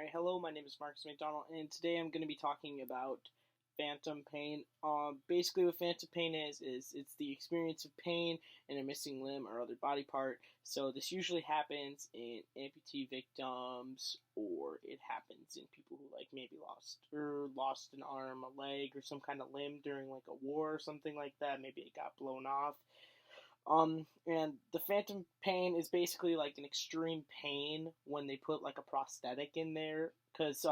Alright, hello, my name is Marcus McDonald, and today I'm going to be talking about phantom pain. Basically what phantom pain is it's the experience of pain in a missing limb or other body part. So this usually happens in amputee victims, or it happens in people who maybe lost an arm, a leg, or some kind of limb during like a war or something like that. Maybe it got blown off. And the phantom pain is basically like an extreme pain when they put like a prosthetic in there, because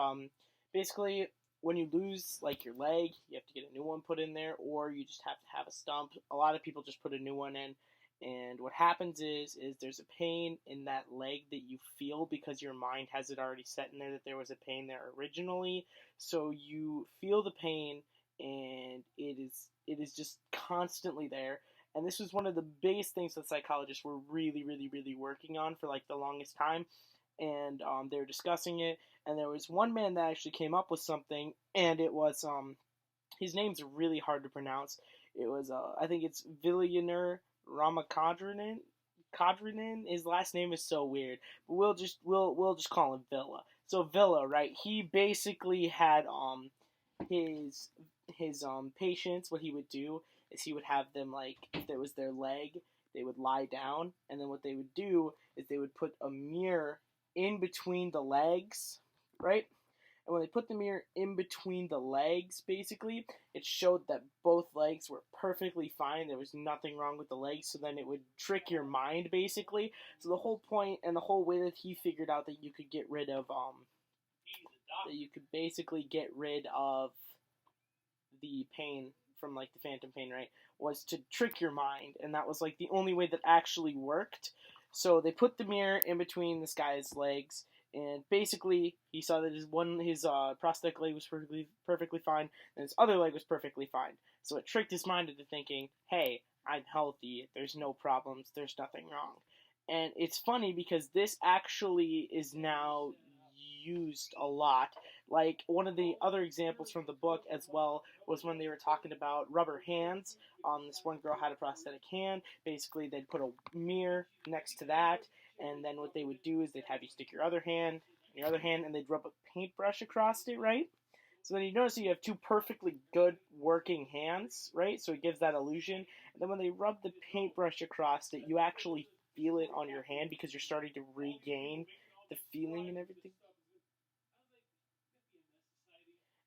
basically when you lose like your leg, you have to get a new one put in there, or you just have to have a stump. A lot of people just put a new one in, and what happens is there's a pain in that leg that you feel because your mind has it already set in there that there was a pain there originally. So you feel the pain, and it is just constantly there. And this was one of the biggest things that psychologists were really working on for like the longest time. And they were discussing it. And there was one man that actually came up with something, and it was his name's really hard to pronounce. It was I think it's Vilayanur Ramakadrinin. His last name is so weird, but we'll just call him Villa. So Villa, right? He basically had his patients. What he would do is he would have them, like, if there was their leg, they would lie down, and then what they would do is they would put a mirror in between the legs, right? And when they put the mirror in between the legs, basically, it showed that both legs were perfectly fine. There was nothing wrong with the legs, so then it would trick your mind, basically. So the whole point and the whole way that he figured out that you could get rid of, that you could basically get rid of the pain from like the phantom pain, right, was to trick your mind, and that was like the only way that actually worked. So they put the mirror in between this guy's legs, and basically he saw that his prosthetic leg was perfectly fine, and his other leg was perfectly fine. So it tricked his mind into thinking, hey, I'm healthy, there's no problems, there's nothing wrong. And it's funny because this actually is now used a lot. Like, one of the other examples from the book as well was when they were talking about rubber hands. This one girl had a prosthetic hand. Basically, they'd put a mirror next to that, and then what they would do is they'd have you stick your other hand in your other hand, and they'd rub a paintbrush across it, right? So then you notice that you have two perfectly good working hands, right? So it gives that illusion. And then when they rub the paintbrush across it, you actually feel it on your hand because you're starting to regain the feeling and everything.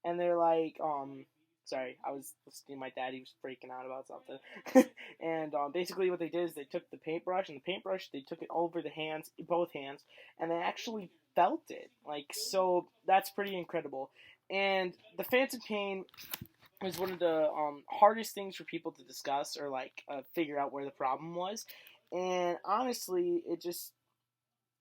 And they're like, sorry, I was listening to my dad. He was freaking out about something. And basically, what they did is they took the paintbrush, and the paintbrush, they took it over the hands, both hands, and they actually felt it. Like, so that's pretty incredible. And the phantom pain was one of the hardest things for people to discuss or figure out where the problem was. And honestly,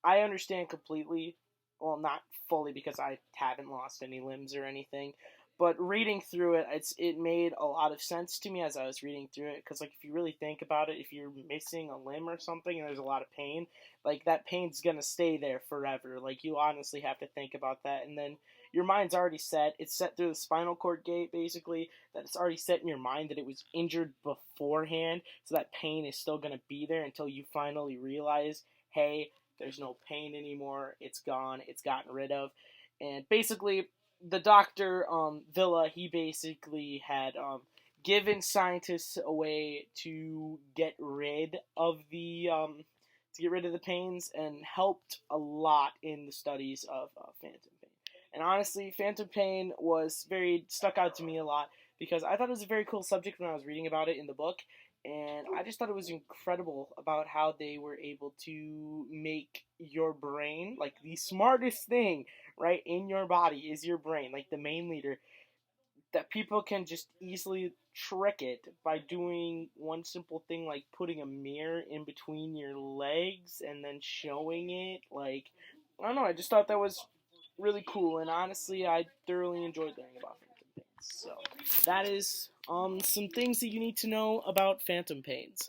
I understand completely. Well, not fully because I haven't lost any limbs or anything, but reading through it, it made a lot of sense to me as I was reading through it. Because like, if you really think about it, if you're missing a limb or something and there's a lot of pain, like, that pain's gonna stay there forever. Like, you honestly have to think about that, and then your mind's already set. It's set through the spinal cord gate, basically. That it's already set in your mind that it was injured beforehand, so that pain is still gonna be there until you finally realize, hey, there's no pain anymore. It's gone. It's gotten rid of. And basically, the doctor, Villa, he basically had given scientists a way to get rid of the pains, and helped a lot in the studies of phantom pain. And honestly, phantom pain was very stuck out to me a lot because I thought it was a very cool subject when I was reading about it in the book, and I just thought it was incredible about how they were able to make your brain, like, the smartest thing, right, in your body is your brain, like the main leader, that people can just easily trick it by doing one simple thing like putting a mirror in between your legs and then showing it. Like, I don't know, I just thought that was really cool, and honestly, I thoroughly enjoyed learning about phantom pains. So that is some things that you need to know about phantom pains.